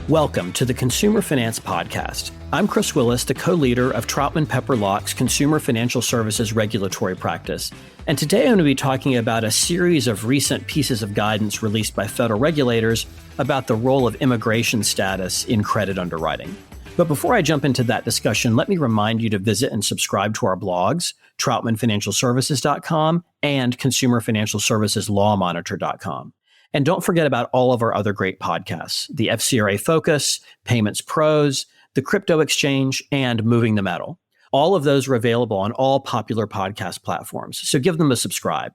Welcome to the Consumer Finance Podcast. I'm Chris Willis, the co-leader of Troutman Pepper Locke's Consumer Financial Services regulatory practice. And today I'm going to be talking about a series of recent pieces of guidance released by federal regulators about the role of immigration status in credit underwriting. But before I jump into that discussion, let me remind you to visit and subscribe to our blogs, TroutmanFinancialServices.com and ConsumerFinancialServicesLawMonitor.com. And don't forget about all of our other great podcasts, the FCRA Focus, Payments Pros, the Crypto Exchange, and Moving the Metal. All of those are available on all popular podcast platforms, so give them a subscribe.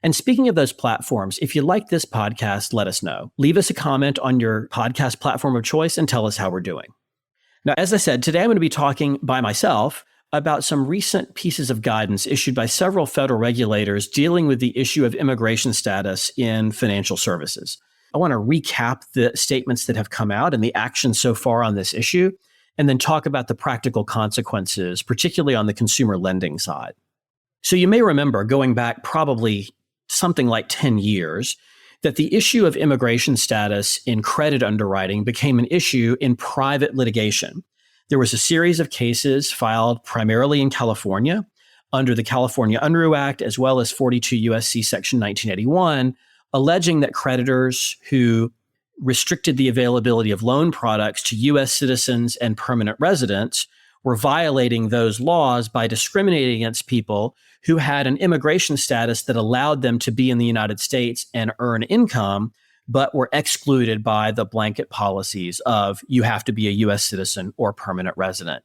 And speaking of those platforms, if you like this podcast, let us know. Leave us a comment on your podcast platform of choice and tell us how we're doing. Now, as I said, today I'm going to be talking by myself about some recent pieces of guidance issued by several federal regulators dealing with the issue of immigration status in financial services. I want to recap the statements that have come out and the action so far on this issue, and then talk about the practical consequences, particularly on the consumer lending side. So you may remember, going back probably something like 10 years, that the issue of immigration status in credit underwriting became an issue in private litigation. There was a series of cases filed primarily in California under the California Underwriting Act, as well as 42 U.S.C. Section 1981, alleging that creditors who restricted the availability of loan products to U.S. citizens and permanent residents were violating those laws by discriminating against people who had an immigration status that allowed them to be in the United States and earn income, but were excluded by the blanket policies of you have to be a U.S. citizen or permanent resident.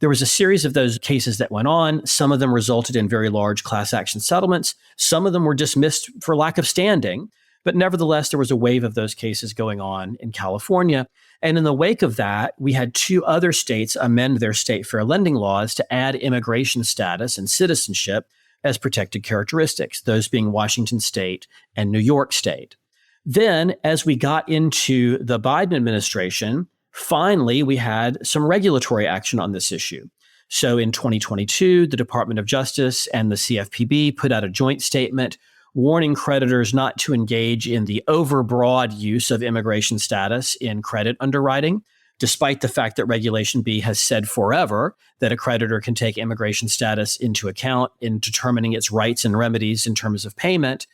There was a series of those cases that went on. Some of them resulted in very large class action settlements. Some of them were dismissed for lack of standing. But nevertheless, there was a wave of those cases going on in California. And in the wake of that, we had two other states amend their state fair lending laws to add immigration status and citizenship as protected characteristics, those being Washington State and New York State. Then, as we got into the Biden administration, finally, we had some regulatory action on this issue. So in 2022, the Department of Justice and the CFPB put out a joint statement warning creditors not to engage in the overbroad use of immigration status in credit underwriting, despite the fact that Regulation B has said forever that a creditor can take immigration status into account in determining its rights and remedies in terms of payment.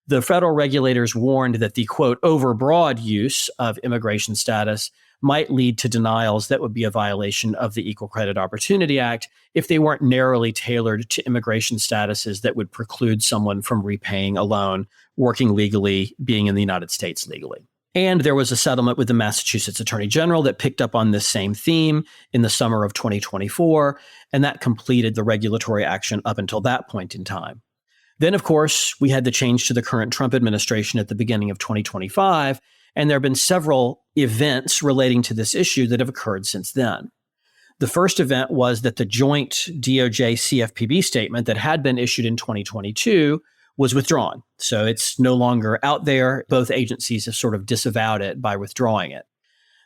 The federal regulators warned that the, quote, overbroad use of immigration status might lead to denials that would be a violation of the Equal Credit Opportunity Act if they weren't narrowly tailored to immigration statuses that would preclude someone from repaying a loan, working legally, being in the United States legally. And there was a settlement with the Massachusetts Attorney General that picked up on this same theme in the summer of 2024, and that completed the regulatory action up until that point in time. Then, of course, we had the change to the current Trump administration at the beginning of 2025, and there have been several events relating to this issue that have occurred since then. The first event was that the joint DOJ-CFPB statement that had been issued in 2022 was withdrawn. So it's no longer out there. Both agencies have sort of disavowed it by withdrawing it.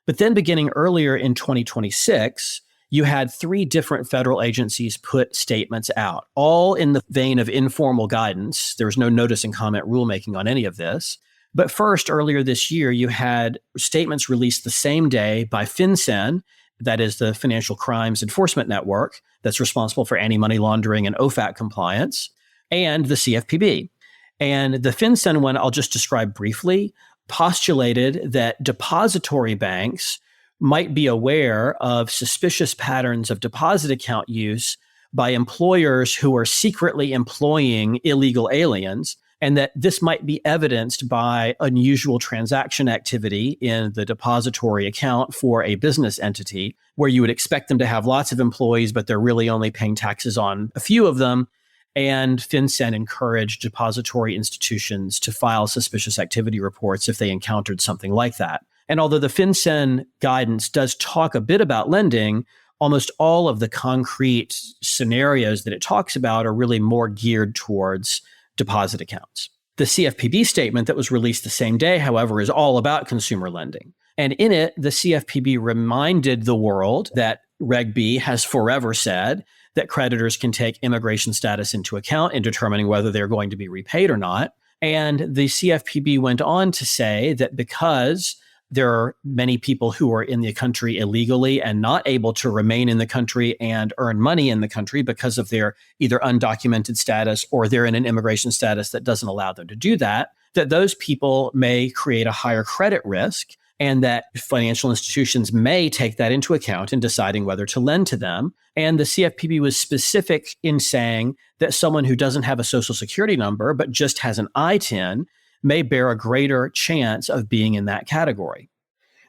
But then beginning earlier in 2026, you had three different federal agencies put statements out, all in the vein of informal guidance. There was no notice and comment rulemaking on any of this. But first, earlier this year, you had statements released the same day by FinCEN, that is the Financial Crimes Enforcement Network that's responsible for anti-money laundering and OFAC compliance, and the CFPB. And the FinCEN one, I'll just describe briefly, postulated that depository banks might be aware of suspicious patterns of deposit account use by employers who are secretly employing illegal aliens, and that this might be evidenced by unusual transaction activity in the depository account for a business entity, where you would expect them to have lots of employees, but they're really only paying taxes on a few of them. And FinCEN encouraged depository institutions to file suspicious activity reports if they encountered something like that. And although the FinCEN guidance does talk a bit about lending, almost all of the concrete scenarios that it talks about are really more geared towards deposit accounts. The CFPB statement that was released the same day, however, is all about consumer lending. And in it, the CFPB reminded the world that Reg B has forever said that creditors can take immigration status into account in determining whether they're going to be repaid or not. And the CFPB went on to say that because there are many people who are in the country illegally and not able to remain in the country and earn money in the country because of their either undocumented status or they're in an immigration status that doesn't allow them to do that, that those people may create a higher credit risk and that financial institutions may take that into account in deciding whether to lend to them. And the CFPB was specific in saying that someone who doesn't have a social security number but just has an ITIN may bear a greater chance of being in that category.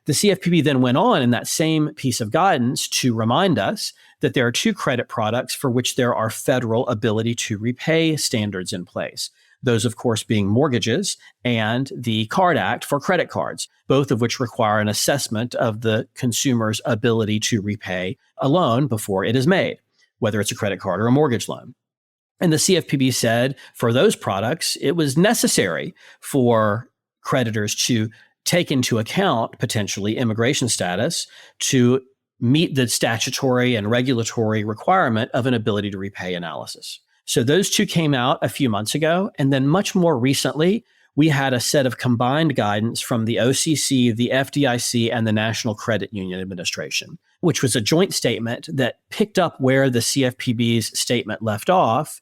The CFPB then went on in that same piece of guidance to remind us that there are two credit products for which there are federal ability to repay standards in place. Those, of course, being mortgages and the Card Act for credit cards, both of which require an assessment of the consumer's ability to repay a loan before it is made, whether it's a credit card or a mortgage loan. And the CFPB said for those products, it was necessary for creditors to take into account potentially immigration status to meet the statutory and regulatory requirement of an ability to repay analysis. So those two came out a few months ago. And then much more recently, we had a set of combined guidance from the OCC, the FDIC, and the National Credit Union Administration, which was a joint statement that picked up where the CFPB's statement left off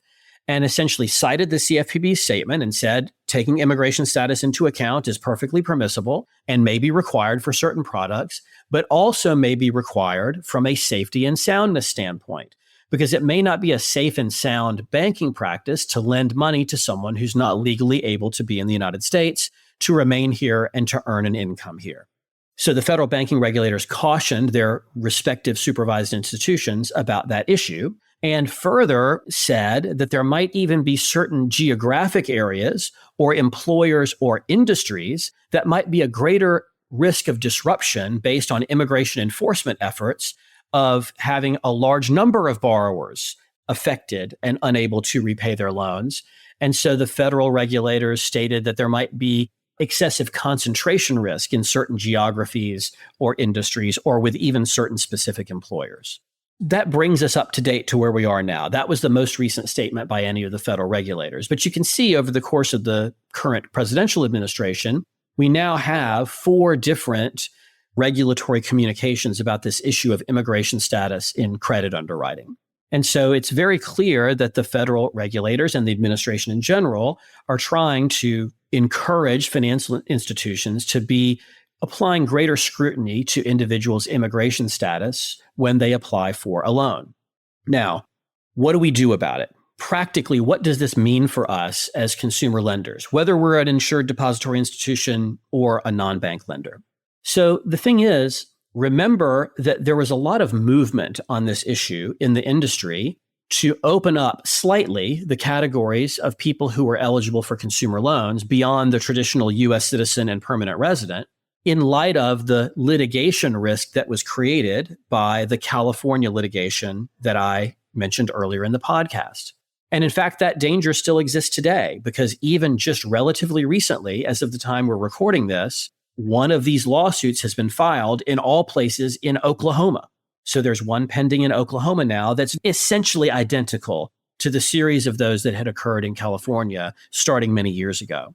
and essentially cited the CFPB statement and said, taking immigration status into account is perfectly permissible and may be required for certain products, but also may be required from a safety and soundness standpoint, because it may not be a safe and sound banking practice to lend money to someone who's not legally able to be in the United States, to remain here and to earn an income here. So the federal banking regulators cautioned their respective supervised institutions about that issue, and further said that there might even be certain geographic areas or employers or industries that might be a greater risk of disruption based on immigration enforcement efforts of having a large number of borrowers affected and unable to repay their loans. And so the federal regulators stated that there might be excessive concentration risk in certain geographies or industries or with even certain specific employers. That brings us up to date to where we are now. That was the most recent statement by any of the federal regulators. But you can see over the course of the current presidential administration, we now have 4 different regulatory communications about this issue of immigration status in credit underwriting. And so it's very clear that the federal regulators and the administration in general are trying to encourage financial institutions to be applying greater scrutiny to individuals' immigration status when they apply for a loan. Now, what do we do about it? Practically, what does this mean for us as consumer lenders, whether we're an insured depository institution or a non-bank lender? So the thing is, remember that there was a lot of movement on this issue in the industry to open up slightly the categories of people who were eligible for consumer loans beyond the traditional U.S. citizen and permanent resident, in light of the litigation risk that was created by the California litigation that I mentioned earlier in the podcast. And in fact, that danger still exists today, because even just relatively recently, as of the time we're recording this, one of these lawsuits has been filed in all places in Oklahoma. So there's one pending in Oklahoma now that's essentially identical to the series of those that had occurred in California starting many years ago.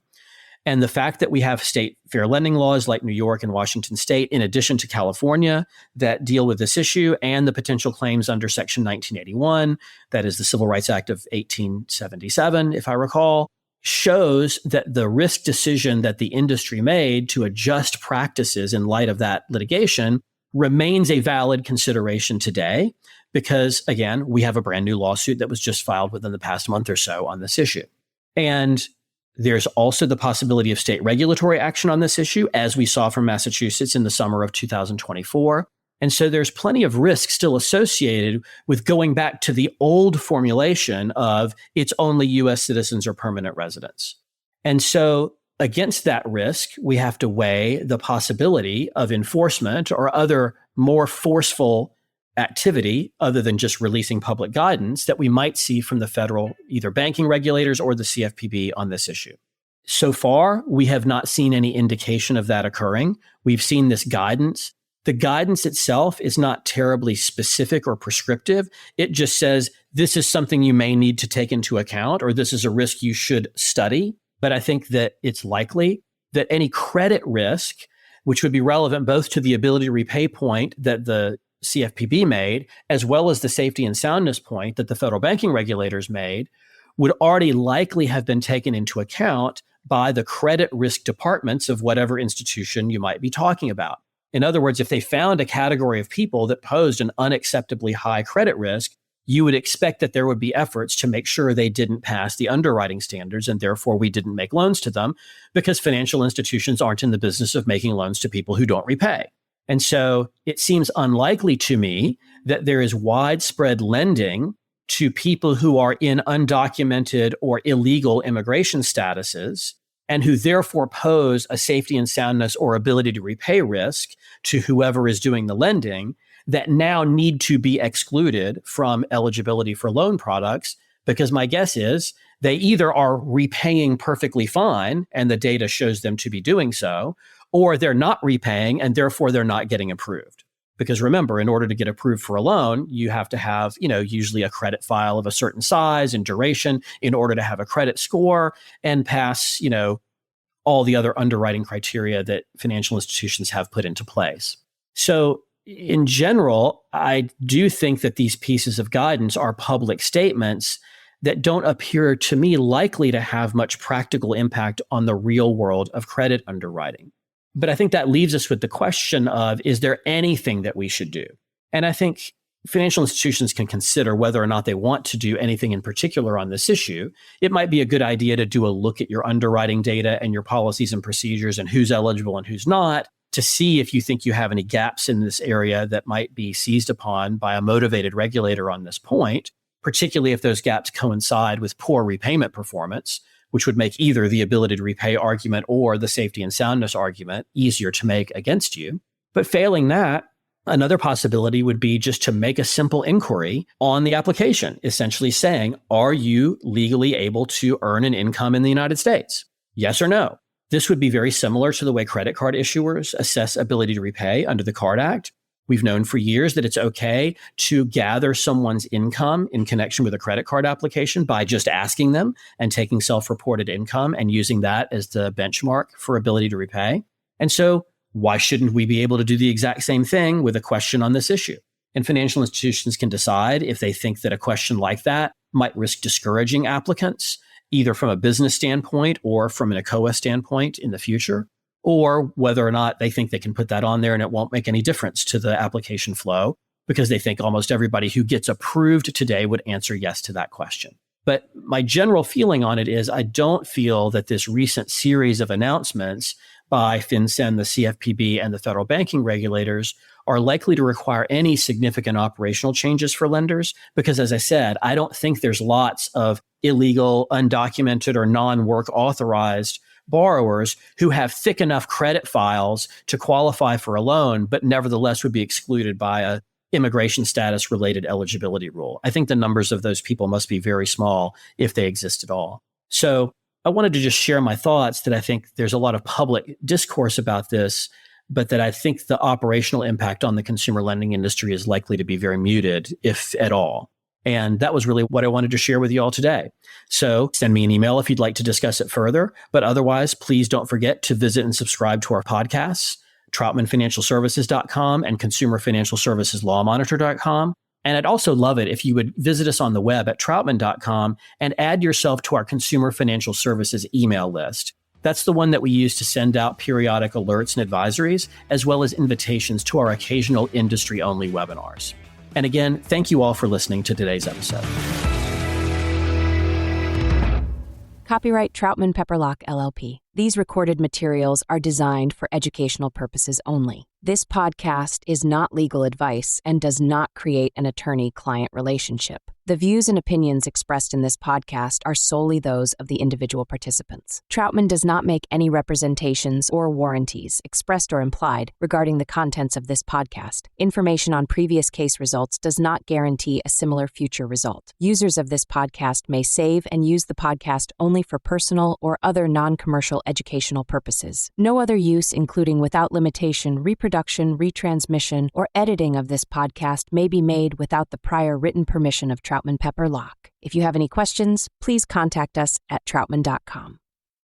And the fact that we have state fair lending laws like New York and Washington State, in addition to California, that deal with this issue, and the potential claims under Section 1981, that is the Civil Rights Act of 1877, if I recall, shows that the risk decision that the industry made to adjust practices in light of that litigation remains a valid consideration today, because, again, we have a brand new lawsuit that was just filed within the past month or so on this issue. And there's also the possibility of state regulatory action on this issue, as we saw from Massachusetts in the summer of 2024. And so there's plenty of risk still associated with going back to the old formulation of it's only U.S. citizens or permanent residents. And so against that risk, we have to weigh the possibility of enforcement or other more forceful activity other than just releasing public guidance that we might see from the federal, either banking regulators or the CFPB on this issue. So far, we have not seen any indication of that occurring. We've seen this guidance. The guidance itself is not terribly specific or prescriptive. It just says, this is something you may need to take into account, or this is a risk you should study. But I think that it's likely that any credit risk, which would be relevant both to the ability to repay point that the CFPB made, as well as the safety and soundness point that the federal banking regulators made, would already likely have been taken into account by the credit risk departments of whatever institution you might be talking about. In other words, if they found a category of people that posed an unacceptably high credit risk, you would expect that there would be efforts to make sure they didn't pass the underwriting standards, and therefore we didn't make loans to them, because financial institutions aren't in the business of making loans to people who don't repay. And so it seems unlikely to me that there is widespread lending to people who are in undocumented or illegal immigration statuses and who therefore pose a safety and soundness or ability to repay risk to whoever is doing the lending, that now need to be excluded from eligibility for loan products, because my guess is they either are repaying perfectly fine and the data shows them to be doing so, or they're not repaying and therefore they're not getting approved. Because remember, in order to get approved for a loan, you have to have, usually a credit file of a certain size and duration in order to have a credit score and pass, all the other underwriting criteria that financial institutions have put into place. So in general, I do think that these pieces of guidance are public statements that don't appear to me likely to have much practical impact on the real world of credit underwriting. But I think that leaves us with the question of, is there anything that we should do? And I think financial institutions can consider whether or not they want to do anything in particular on this issue. It might be a good idea to do a look at your underwriting data and your policies and procedures and who's eligible and who's not, to see if you think you have any gaps in this area that might be seized upon by a motivated regulator on this point, particularly if those gaps coincide with poor repayment performance, which would make either the ability to repay argument or the safety and soundness argument easier to make against you. But failing that, another possibility would be just to make a simple inquiry on the application, essentially saying, are you legally able to earn an income in the United States? Yes or no? This would be very similar to the way credit card issuers assess ability to repay under the CARD Act. We've known for years that it's okay to gather someone's income in connection with a credit card application by just asking them and taking self-reported income and using that as the benchmark for ability to repay. And so why shouldn't we be able to do the exact same thing with a question on this issue? And financial institutions can decide if they think that a question like that might risk discouraging applicants, either from a business standpoint or from an ECOA standpoint in the future, or whether or not they think they can put that on there and it won't make any difference to the application flow because they think almost everybody who gets approved today would answer yes to that question. But my general feeling on it is I don't feel that this recent series of announcements by FinCEN, the CFPB, and the federal banking regulators are likely to require any significant operational changes for lenders because, as I said, I don't think there's lots of illegal, undocumented, or non-work authorized borrowers who have thick enough credit files to qualify for a loan, but nevertheless would be excluded by a immigration status related eligibility rule. I think the numbers of those people must be very small if they exist at all. So I wanted to just share my thoughts that I think there's a lot of public discourse about this, but that I think the operational impact on the consumer lending industry is likely to be very muted, if at all. And that was really what I wanted to share with you all today. So send me an email if you'd like to discuss it further. But otherwise, please don't forget to visit and subscribe to our podcasts, TroutmanFinancialServices.com and ConsumerFinancialServicesLawMonitor.com. And I'd also love it if you would visit us on the web at Troutman.com and add yourself to our Consumer Financial Services email list. That's the one that we use to send out periodic alerts and advisories, as well as invitations to our occasional industry-only webinars. And again, thank you all for listening to today's episode. Copyright Troutman Pepperlock, LLP. These recorded materials are designed for educational purposes only. This podcast is not legal advice and does not create an attorney-client relationship. The views and opinions expressed in this podcast are solely those of the individual participants. Troutman does not make any representations or warranties, expressed or implied, regarding the contents of this podcast. Information on previous case results does not guarantee a similar future result. Users of this podcast may save and use the podcast only for personal or other non-commercial educational purposes. No other use, including without limitation, reproduction, retransmission, or editing of this podcast may be made without the prior written permission of Troutman Pepperlock. If you have any questions, please contact us at Troutman.com.